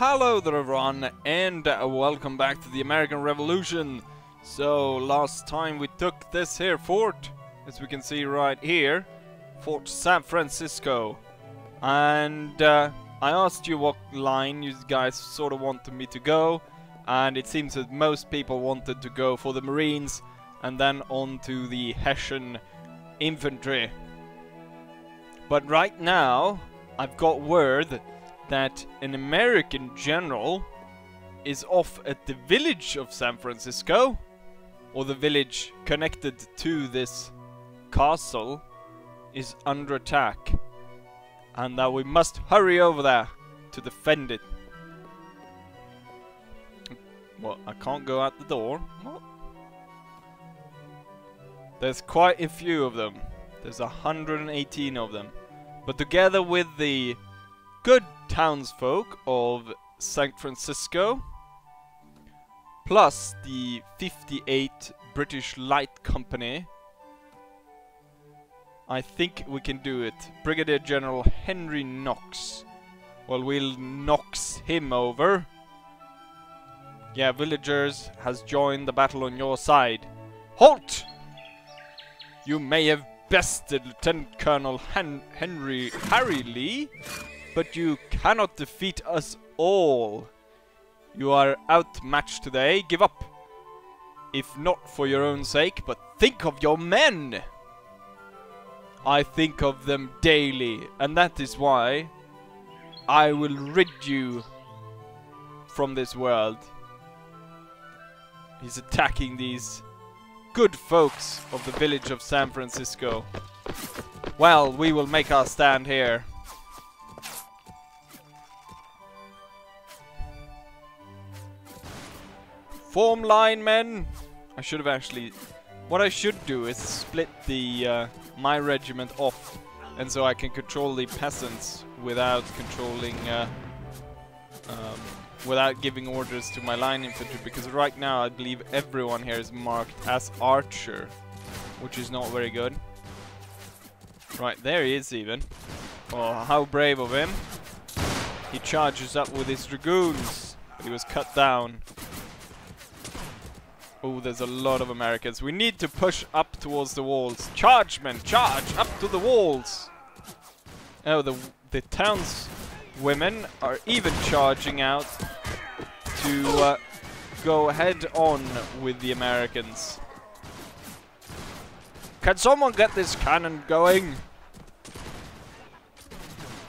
Hello there everyone, and welcome back to the American Revolution. So last time we took this here fort, as we can see right here, Fort San Francisco. And I asked you what line you guys sort of wanted me to go, and it seems that most people wanted to go for the Marines and then on to the Hessian infantry. But right now I've got word that an American general is off at the village of San Francisco, or the village connected to this castle is under attack, and that we must hurry over there to defend it. Well, I can't go out the door. What? There's quite a few of them. There's 118 of them. But together with the good townsfolk of San Francisco, plus the 58 British Light Company, I think we can do it. Brigadier General Henry Knox. Well, we'll Knox him over. Yeah, villagers has joined the battle on your side. Halt! You may have bested Lieutenant Colonel Harry Lee, but you cannot defeat us all. You are outmatched today. Give up. If not for your own sake, but think of your men. I think of them daily, and that is why I will rid you from this world. He's attacking these good folks of the village of San Francisco. Well, we will make our stand here. Form line, men! I should have actually... What I should do is split the my regiment off, and so I can control the peasants without controlling... without giving orders to my line infantry, because right now I believe everyone here is marked as archer, which is not very good. Right, there he is even. Oh, how brave of him. He charges up with his dragoons, but he was cut down. Oh, there's a lot of Americans. We need to push up towards the walls. Charge, men! Charge! Up to the walls! Oh, the town's women are even charging out to go head on with the Americans. Can someone get this cannon going?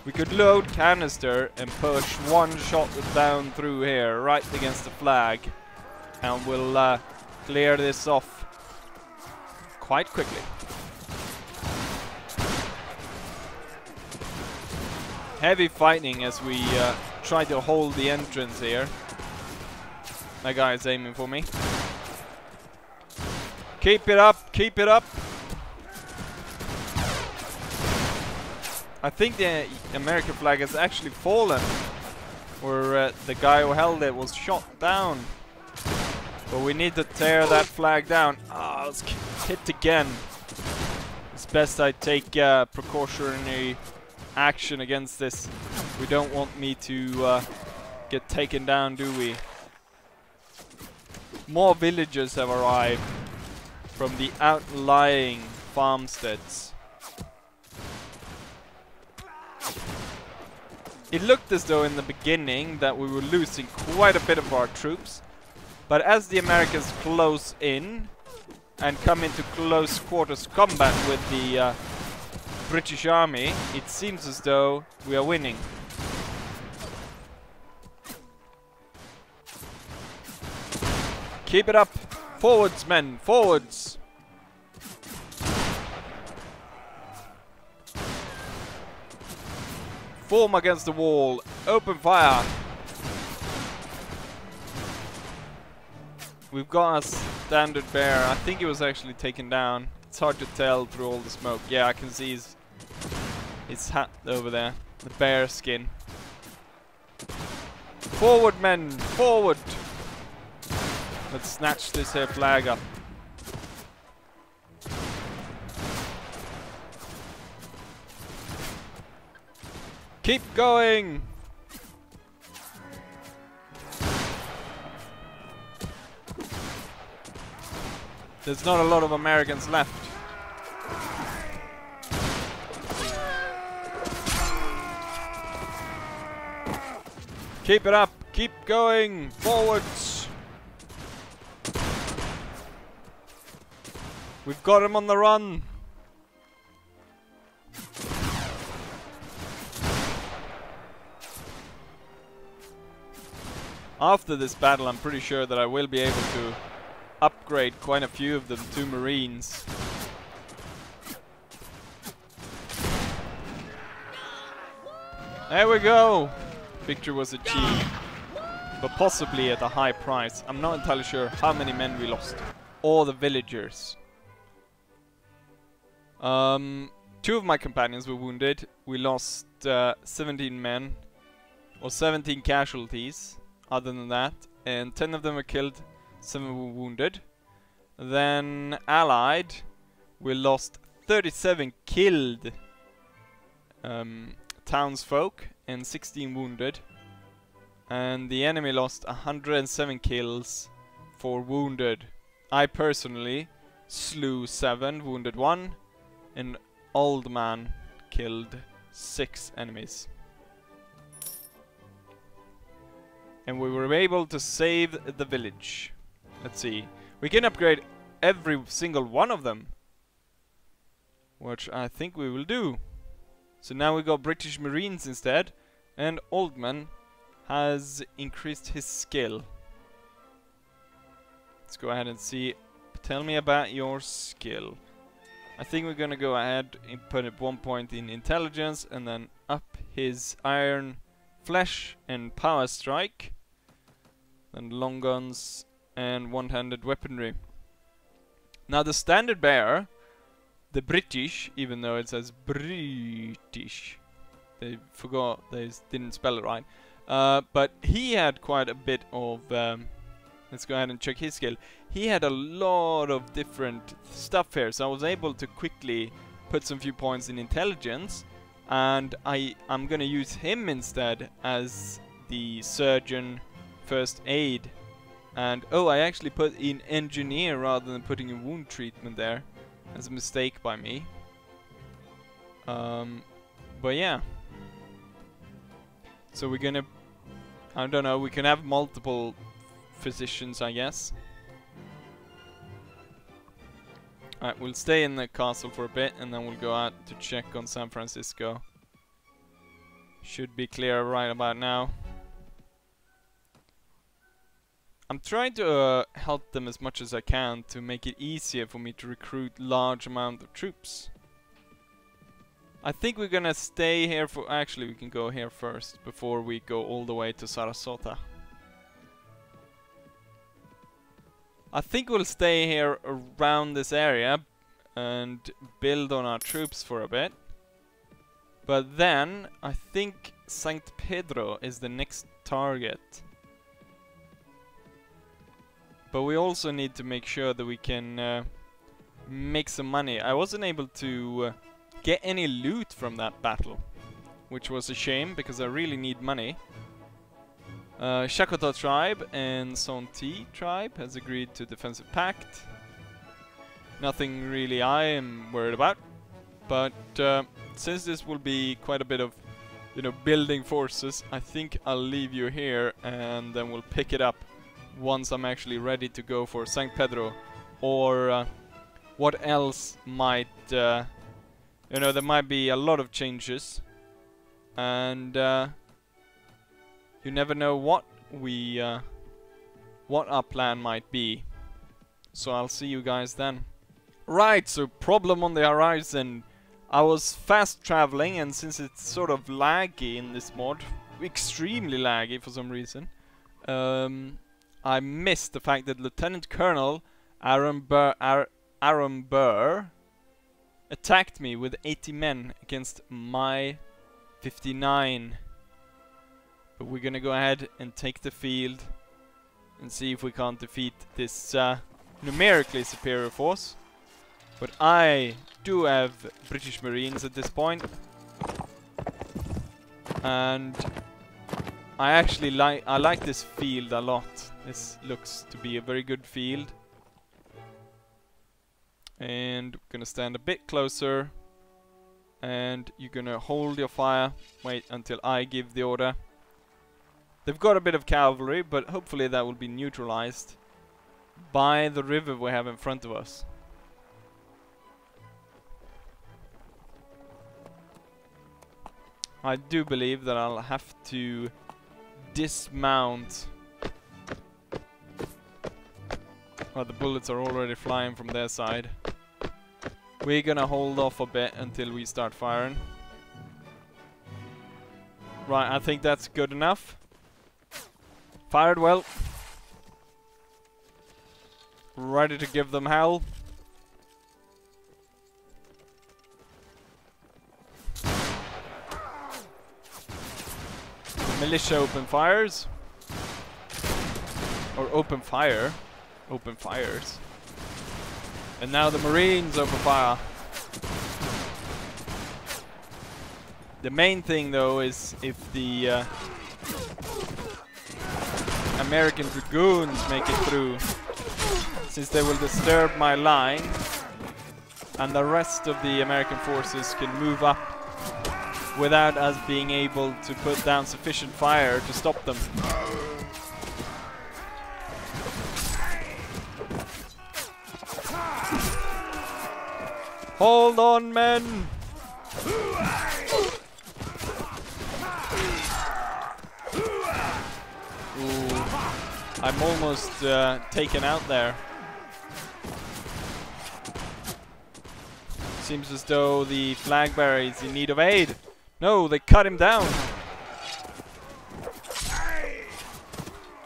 We could load canister and push one shot down through here, right against the flag, and we'll clear this off quite quickly. Heavy fighting as we try to hold the entrance here. That guy is aiming for me. Keep it up, keep it up. I think the American flag has actually fallen, or the guy who held it was shot down. But we need to tear that flag down. Ah, it's hit again. It's best I take precautionary action against this. We don't want me to get taken down, do we? More villagers have arrived from the outlying farmsteads. It looked as though in the beginning that we were losing quite a bit of our troops. But as the Americans close in and come into close quarters combat with the British Army, it seems as though we are winning. Keep it up! Forwards, men! Forwards! Form against the wall! Open fire! We've got a standard bear. I think he was actually taken down. It's hard to tell through all the smoke. Yeah, I can see his hat over there. The bear skin. Forward, men! Forward! Let's snatch this here flag up. Keep going! There's not a lot of Americans left. Keep it up! Keep going! Forwards! We've got him on the run! After this battle, I'm pretty sure that I will be able to upgrade quite a few of them to Marines. There we go! Victory was achieved, but possibly at a high price. I'm not entirely sure how many men we lost. All the villagers. 2 of my companions were wounded. We lost 17 men, or 17 casualties, other than that. And 10 of them were killed, 7 were wounded. Then allied, we lost 37 killed townsfolk and 16 wounded. And the enemy lost 107 kills for wounded. I personally slew 7, wounded 1. An old man killed 6 enemies. And we were able to save the village. Let's see. We can upgrade every single one of them, which I think we will do. So now we got British Marines instead, and Oldman has increased his skill. Let's go ahead and see. Tell me about your skill. I think we're gonna go ahead and put it 1 point in intelligence, and then up his iron flesh and power strike, then long guns and one-handed weaponry. Now the standard bearer, the British, even though it says British, they forgot, they didn't spell it right, but he had quite a bit of, let's go ahead and check his skill. He had a lot of different stuff here, so I was able to quickly put some few points in intelligence, and I'm gonna use him instead as the surgeon first aid. And oh, I actually put in engineer rather than putting in wound treatment there. That's a mistake by me. But yeah. So we're gonna, I don't know, we can have multiple physicians, I guess. Alright, we'll stay in the castle for a bit and then we'll go out to check on San Francisco. Should be clear right about now. I'm trying to help them as much as I can to make it easier for me to recruit large amount of troops. I think we're gonna stay here for... Actually, we can go here first before we go all the way to Sarasota. I think we'll stay here around this area and build on our troops for a bit. But then, I think St. Pedro is the next target. But we also need to make sure that we can make some money. I wasn't able to get any loot from that battle, which was a shame because I really need money. Shakota tribe and Sonti tribe has agreed to defensive pact. Nothing really I am worried about, but since this will be quite a bit of, you know, building forces, I think I'll leave you here and then we'll pick it up once I'm actually ready to go for St. Pedro, or what else might, you know, there might be a lot of changes, and you never know what our plan might be. So I'll see you guys then. Right, so problem on the horizon. I was fast traveling, and since it's sort of laggy in this mod, extremely laggy for some reason, I missed the fact that Lieutenant Colonel Aaron Burr attacked me with 80 men against my 59. But we're gonna go ahead and take the field and see if we can't defeat this numerically superior force. But I do have British Marines at this point, and I actually like this field a lot. This looks to be a very good field. And we're gonna stand a bit closer. And you're gonna hold your fire. Wait until I give the order. They've got a bit of cavalry, but hopefully that will be neutralized by the river we have in front of us. I do believe that I'll have to dismount. Well, the bullets are already flying from their side. We're gonna hold off a bit until we start firing. Right, I think that's good enough. Fired well. Ready to give them hell. Militia open fires. Or open fire. Open fires. And now the Marines open fire. The main thing though is if the American Dragoons make it through, since they will disturb my line and the rest of the American forces can move up without us being able to put down sufficient fire to stop them. Hold on, men! Ooh, I'm almost taken out there. Seems as though the flag bearer is in need of aid. No, they cut him down.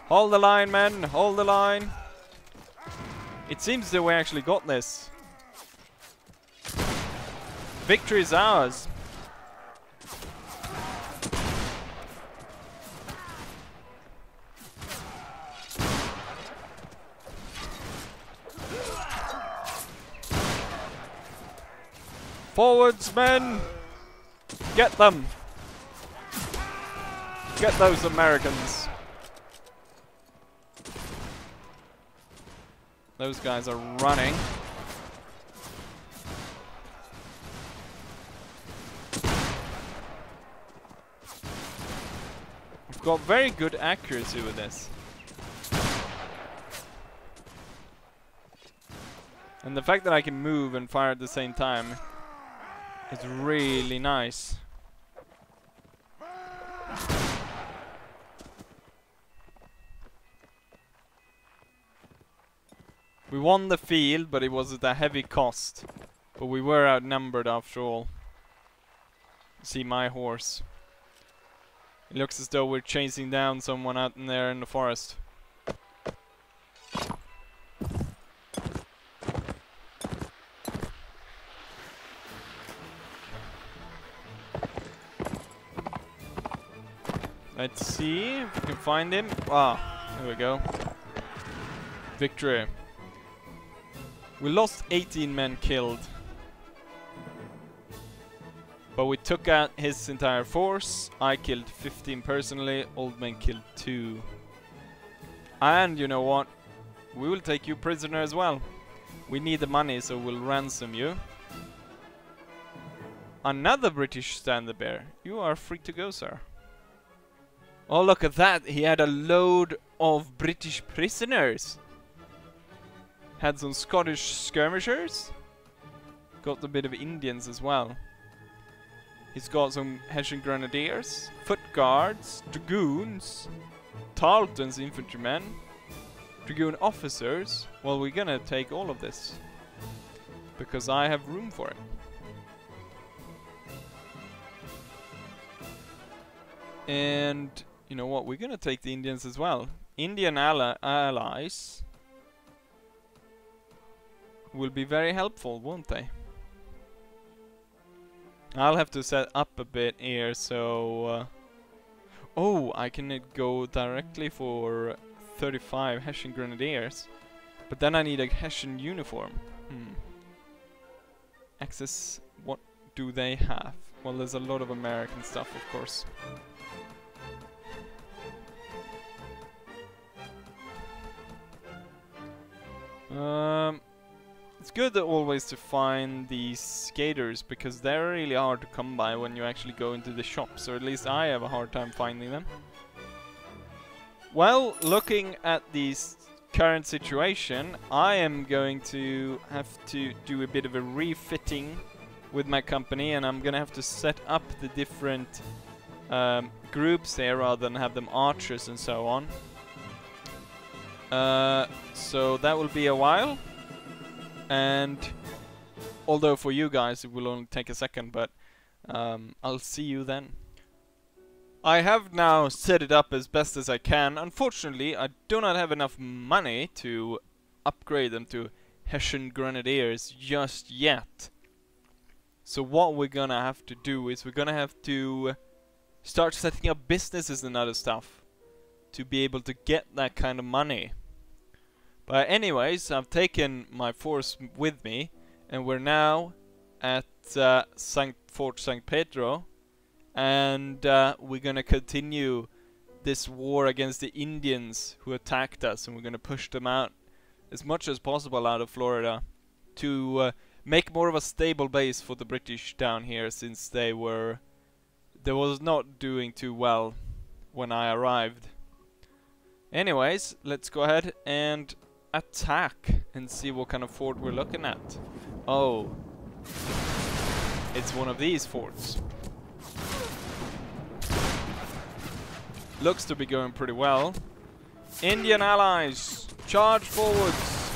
Hold the line, men. Hold the line. It seems that we actually got this. Victory is ours. Forwards, men! Get them! Get those Americans! Those guys are running. We've got very good accuracy with this. And the fact that I can move and fire at the same time is really nice. We won the field, but it was at a heavy cost. But we were outnumbered after all. See my horse. It looks as though we're chasing down someone out in there in the forest. Let's see if we can find him. Ah, there we go. Victory. We lost 18 men killed. But we took out his entire force. I killed 15 personally. Old men killed 2. And you know what? We will take you prisoner as well. We need the money, so we'll ransom you. Another British standard bearer. You are free to go, sir. Oh, look at that. He had a load of British prisoners. Had some Scottish skirmishers. Got a bit of Indians as well. He's got some Hessian grenadiers, foot guards, dragoons, Tarleton's infantrymen, dragoon officers. Well, we're gonna take all of this because I have room for it. And you know what? We're gonna take the Indians as well. Indian allies will be very helpful, won't they? I'll have to set up a bit here, so... oh, I can go directly for 35 Hessian Grenadiers. But then I need a Hessian uniform. Access, what do they have? Well, there's a lot of American stuff, of course. It's good always to find these skaters, because they're really hard to come by when you actually go into the shops, or at least I have a hard time finding them. Well, looking at the current situation, I am going to have to do a bit of a refitting with my company, and I'm gonna have to set up the different groups here rather than have them archers and so on. So that will be a while, and although for you guys it will only take a second, but I'll see you then. I have now set it up as best as I can. Unfortunately, I do not have enough money to upgrade them to Hessian Grenadiers just yet. So what we're gonna have to do is we're gonna have to start setting up businesses and other stuff to be able to get that kind of money. But anyways, I've taken my force with me, and we're now at Fort St. Pedro, and we're gonna continue this war against the Indians who attacked us, and we're gonna push them out as much as possible out of Florida to make more of a stable base for the British down here, since they was not doing too well when I arrived. Anyways, let's go ahead and attack and see what kind of fort we're looking at. Oh, it's one of these forts. Looks to be going pretty well. Indian allies, charge forwards.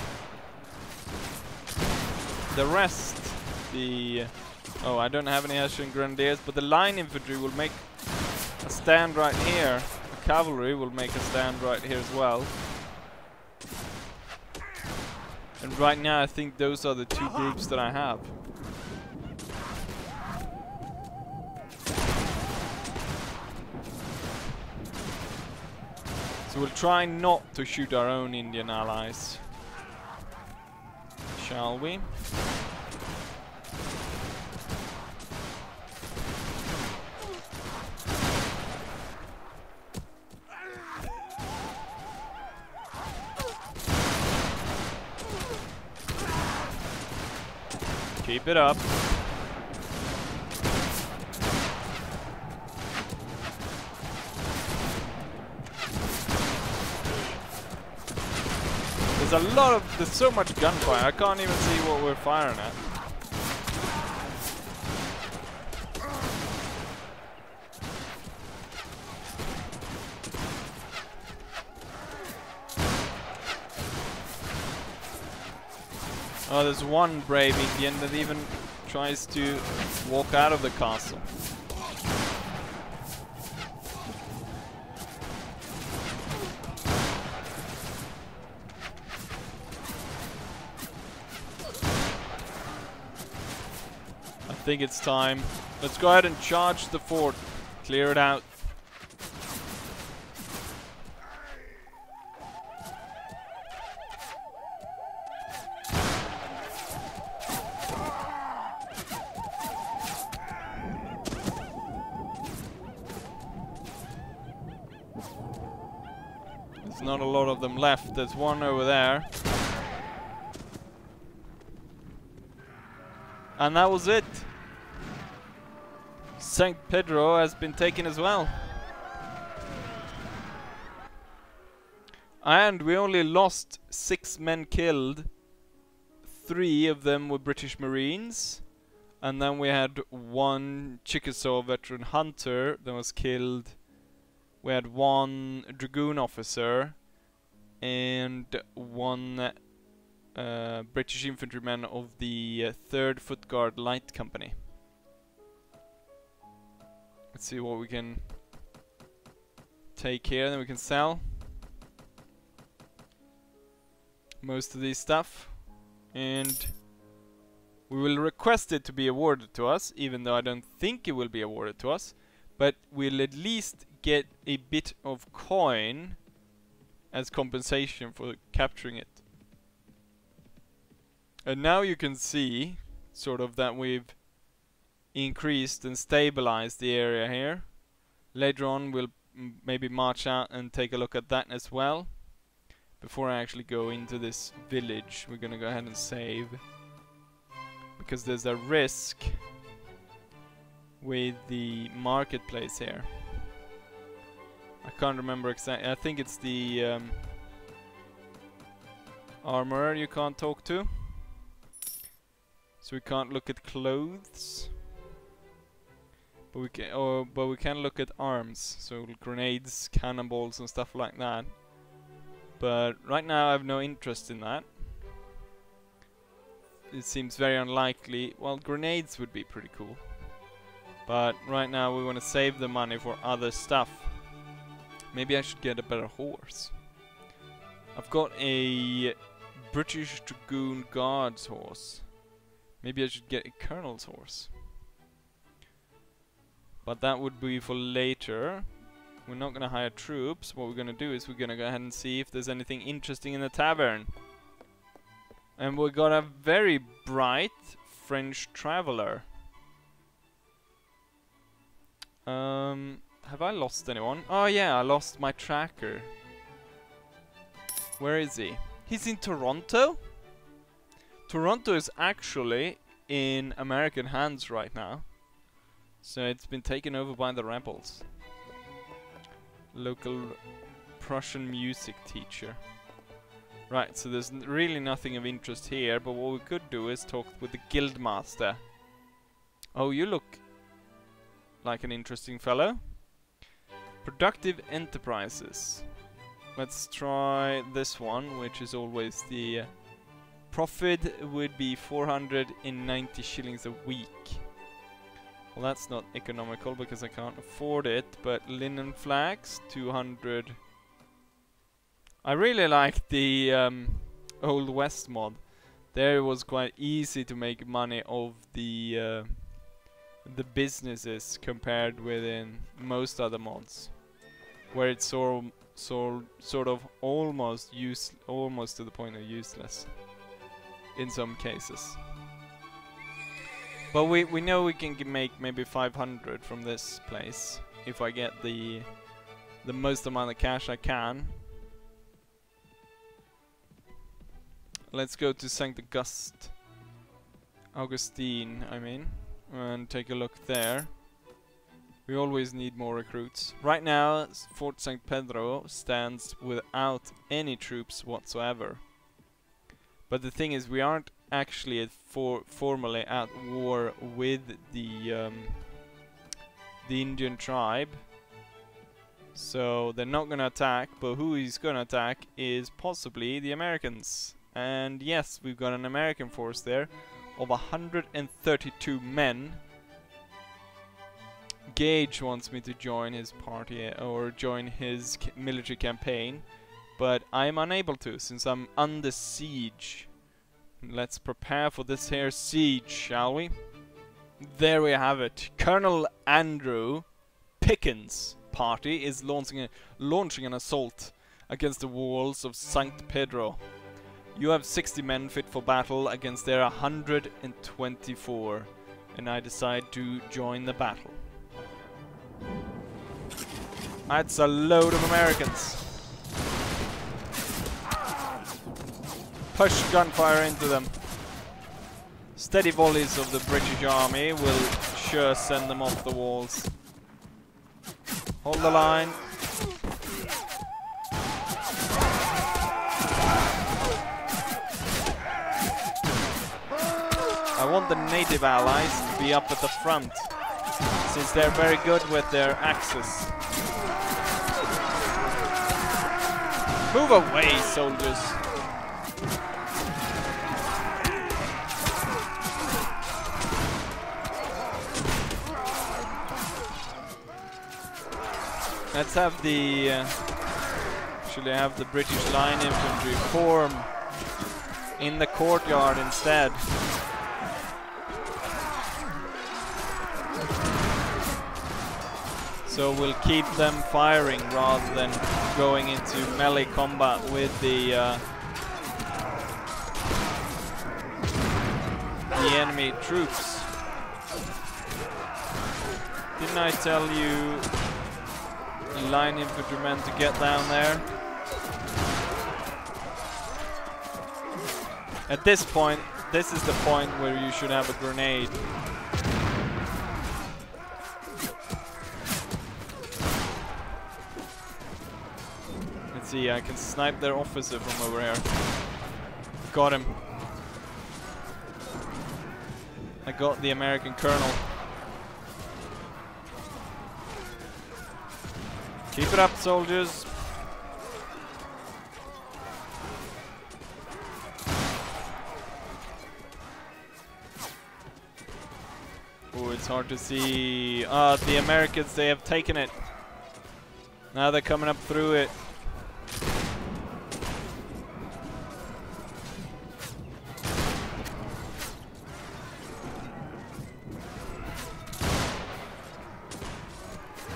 The rest, oh, I don't have any Hessian Grenadiers, but the line infantry will make a stand right here. The cavalry will make a stand right here as well. And right now I think those are the two groups that I have. So we'll try not to shoot our own Indian allies. Shall we? Keep it up. There's so much gunfire, I can't even see what we're firing at. Oh, there's one brave Indian that even tries to walk out of the castle. I think it's time. Let's go ahead and charge the fort. Clear it out. There's not a lot of them left. There's one over there. And that was it. St. Pedro has been taken as well. And we only lost 6 men killed. 3 of them were British Marines. And then we had 1 Chickasaw veteran hunter that was killed. We had 1 dragoon officer. And 1 British infantryman of the 3rd Foot Guard Light Company. Let's see what we can take here, then we can sell most of these stuff, and we will request it to be awarded to us, even though I don't think it will be awarded to us, but we'll at least get a bit of coin as compensation for capturing it. And now you can see sort of that we've increased and stabilized the area here. Later on we'll maybe march out and take a look at that as well. Before I actually go into this village, we're gonna go ahead and save. because there's a risk with the marketplace here. I can't remember exactly. I think it's the armorer you can't talk to. So we can't look at clothes. But we can look at arms. So grenades, cannonballs and stuff like that. But right now I have no interest in that. It seems very unlikely. Well, grenades would be pretty cool. But right now we want to save the money for other stuff. Maybe I should get a better horse. I've got a British Dragoon Guards horse. Maybe I should get a Colonel's horse. But that would be for later. We're not going to hire troops. What we're going to do is we're going to go ahead and see if there's anything interesting in the tavern. And we got a very bright French traveler. Have I lost anyone? Oh yeah, I lost my tracker. Where is he? He's in Toronto? Toronto is actually in American hands right now. So it's been taken over by the rebels. Local Prussian music teacher. Right, so there's really nothing of interest here, but what we could do is talk with the guildmaster. Oh, you look like an interesting fellow. Productive enterprises. Let's try this one, which is always the profit would be 490 shillings a week. Well, that's not economical because I can't afford it, but linen flags, 200. I really like the Old West mod. There it was quite easy to make money of the businesses compared with in most other mods, where it's sort of almost to the point of useless in some cases. But we know we can make maybe 500 from this place if I get the most amount of cash I can. Let's go to St. Augustine, I mean, and take a look there. We always need more recruits. Right now, Fort St. Pedro stands without any troops whatsoever. But the thing is, we aren't actually formally at war with the Indian tribe. So they're not gonna attack, but who is gonna attack is possibly the Americans. And yes, we've got an American force there of 132 men. Gage wants me to join his party or join his military campaign, but I'm unable to since I'm under siege. Let's prepare for this here siege, shall we? There we have it. Colonel Andrew Pickens' party is launching an assault against the walls of St. Pedro. You have 60 men fit for battle against their 124, and I decide to join the battle. That's a load of Americans. Push gunfire into them. Steady volleys of the British army will sure send them off the walls. Hold the line. I want the native allies to be up at the front, since they're very good with their axes. Move away, soldiers! Let's have the actually have the British line infantry form in the courtyard instead. So we'll keep them firing rather than going into melee combat with the enemy troops. Didn't I tell you line infantrymen to get down there? At this point, this is the point where you should have a grenade. Let's see, I can snipe their officer from over here. Got him. I got the American colonel. Keep it up, soldiers. Oh, it's hard to see. The Americans, they have taken it. Now they're coming up through it.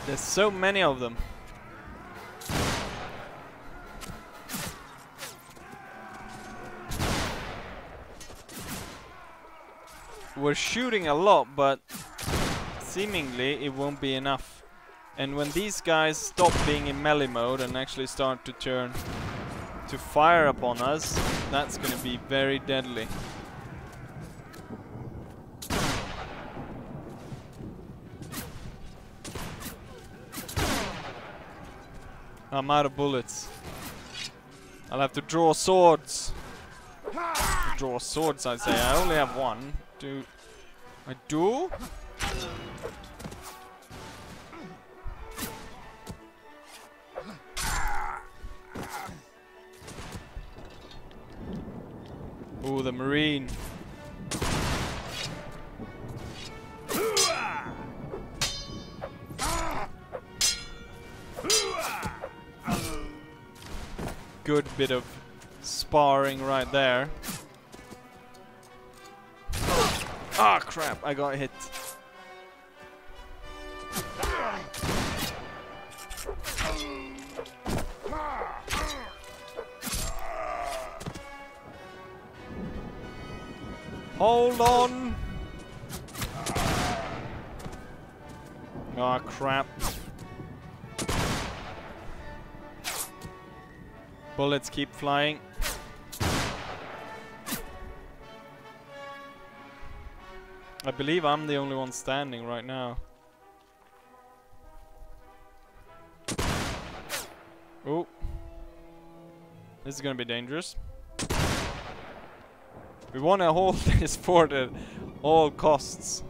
There's so many of them. We're shooting a lot, but seemingly it won't be enough. And when these guys stop being in melee mode and actually start to turn to fire upon us, that's gonna be very deadly. I'm out of bullets. I'll have to draw swords. Draw swords, I say. I only have one. I do? Ooh, the Marine. Good bit of sparring right there. Ah, crap, I got hit. Hold on. Ah, crap. Bullets keep flying. I believe I'm the only one standing right now. Oh. This is gonna be dangerous. We wanna hold this fort at all costs.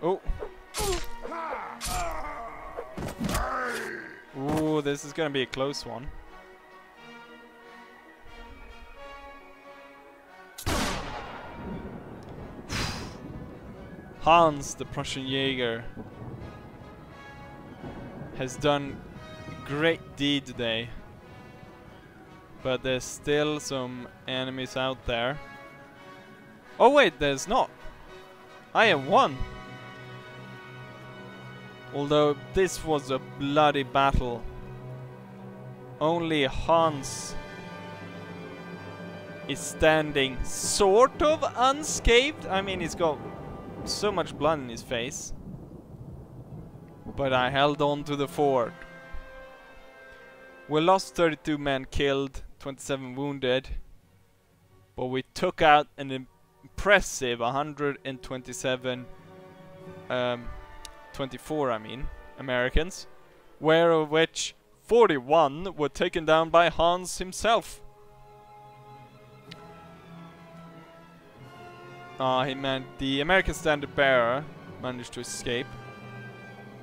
Oh. Ooh, this is gonna be a close one. Hans, the Prussian Jaeger, has done a great deed today. But there's still some enemies out there. Oh wait, there's not. I have won. Although this was a bloody battle. Only Hans is standing sort of unscathed. I mean, he's got so much blood in his face. But I held on to the fort. We lost 32 men killed, 27 wounded. But we took out an impressive 127 24 I mean, Americans, where of which 41 were taken down by Hans himself. He meant the American standard bearer managed to escape,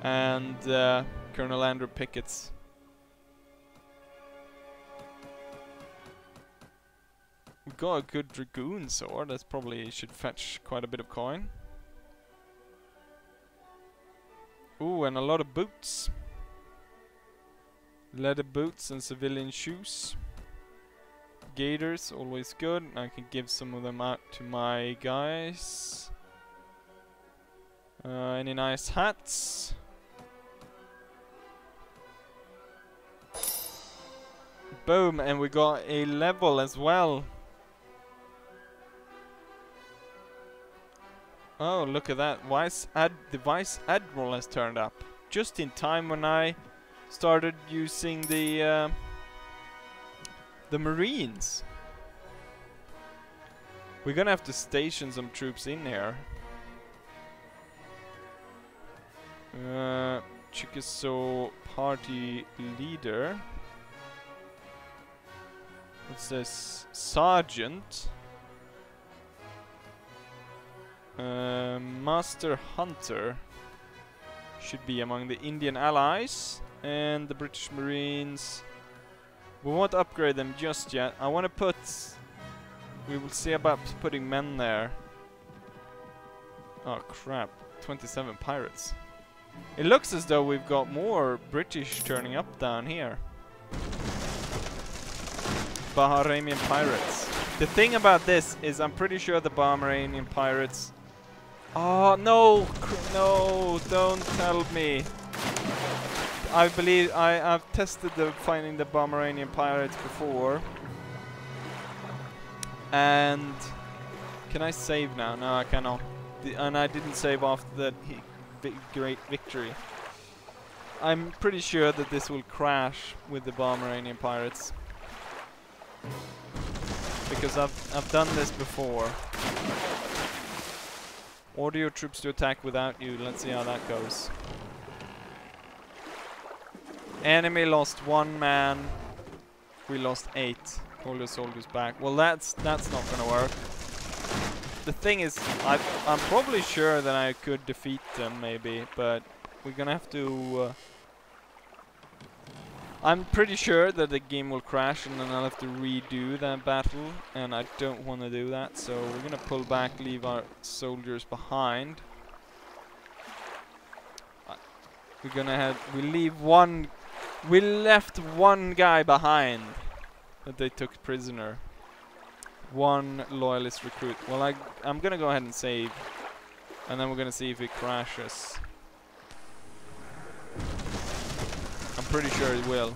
and Colonel Andrew Pickett's. We got a good dragoon sword. That's probably should fetch quite a bit of coin. Ooh, and a lot of boots. Leather boots and civilian shoes. Gaiters, always good. I can give some of them out to my guys. Any nice hats? Boom, and we got a level as well. Oh, look at that. The Vice Admiral has turned up. Just in time when I started using the Marines. We're gonna have to station some troops in here. Chickasaw party leader. What's this? Sergeant. Master Hunter should be among the Indian allies, and the British Marines. We won't upgrade them just yet. I want to put. We will see about putting men there. Oh crap! 27 pirates. It looks as though we've got more British turning up down here. Bahrainian pirates. The thing about this is I'm pretty sure the Bahrainian pirates... Oh, no! No, don't tell me. I believe I've tested finding the Bahrainian pirates before. And... Can I save now? No, I cannot. And I didn't save after that great victory. I'm pretty sure that this will crash with the Bahrainian pirates. Because I've done this before. Order your troops to attack without you. Let's see how that goes. Enemy lost 1 man. We lost 8. Hold your soldiers back. Well, that's not gonna work. The thing is, I'm probably sure that I could defeat them, maybe, but we're gonna have to... I'm pretty sure that the game will crash and then I'll have to redo that battle, and I don't want to do that, so we're gonna pull back, leave our soldiers behind. We left 1 guy behind that they took prisoner. 1 loyalist recruit. Well, I'm gonna go ahead and save, and then we're gonna see if it crashes. I'm pretty sure it will.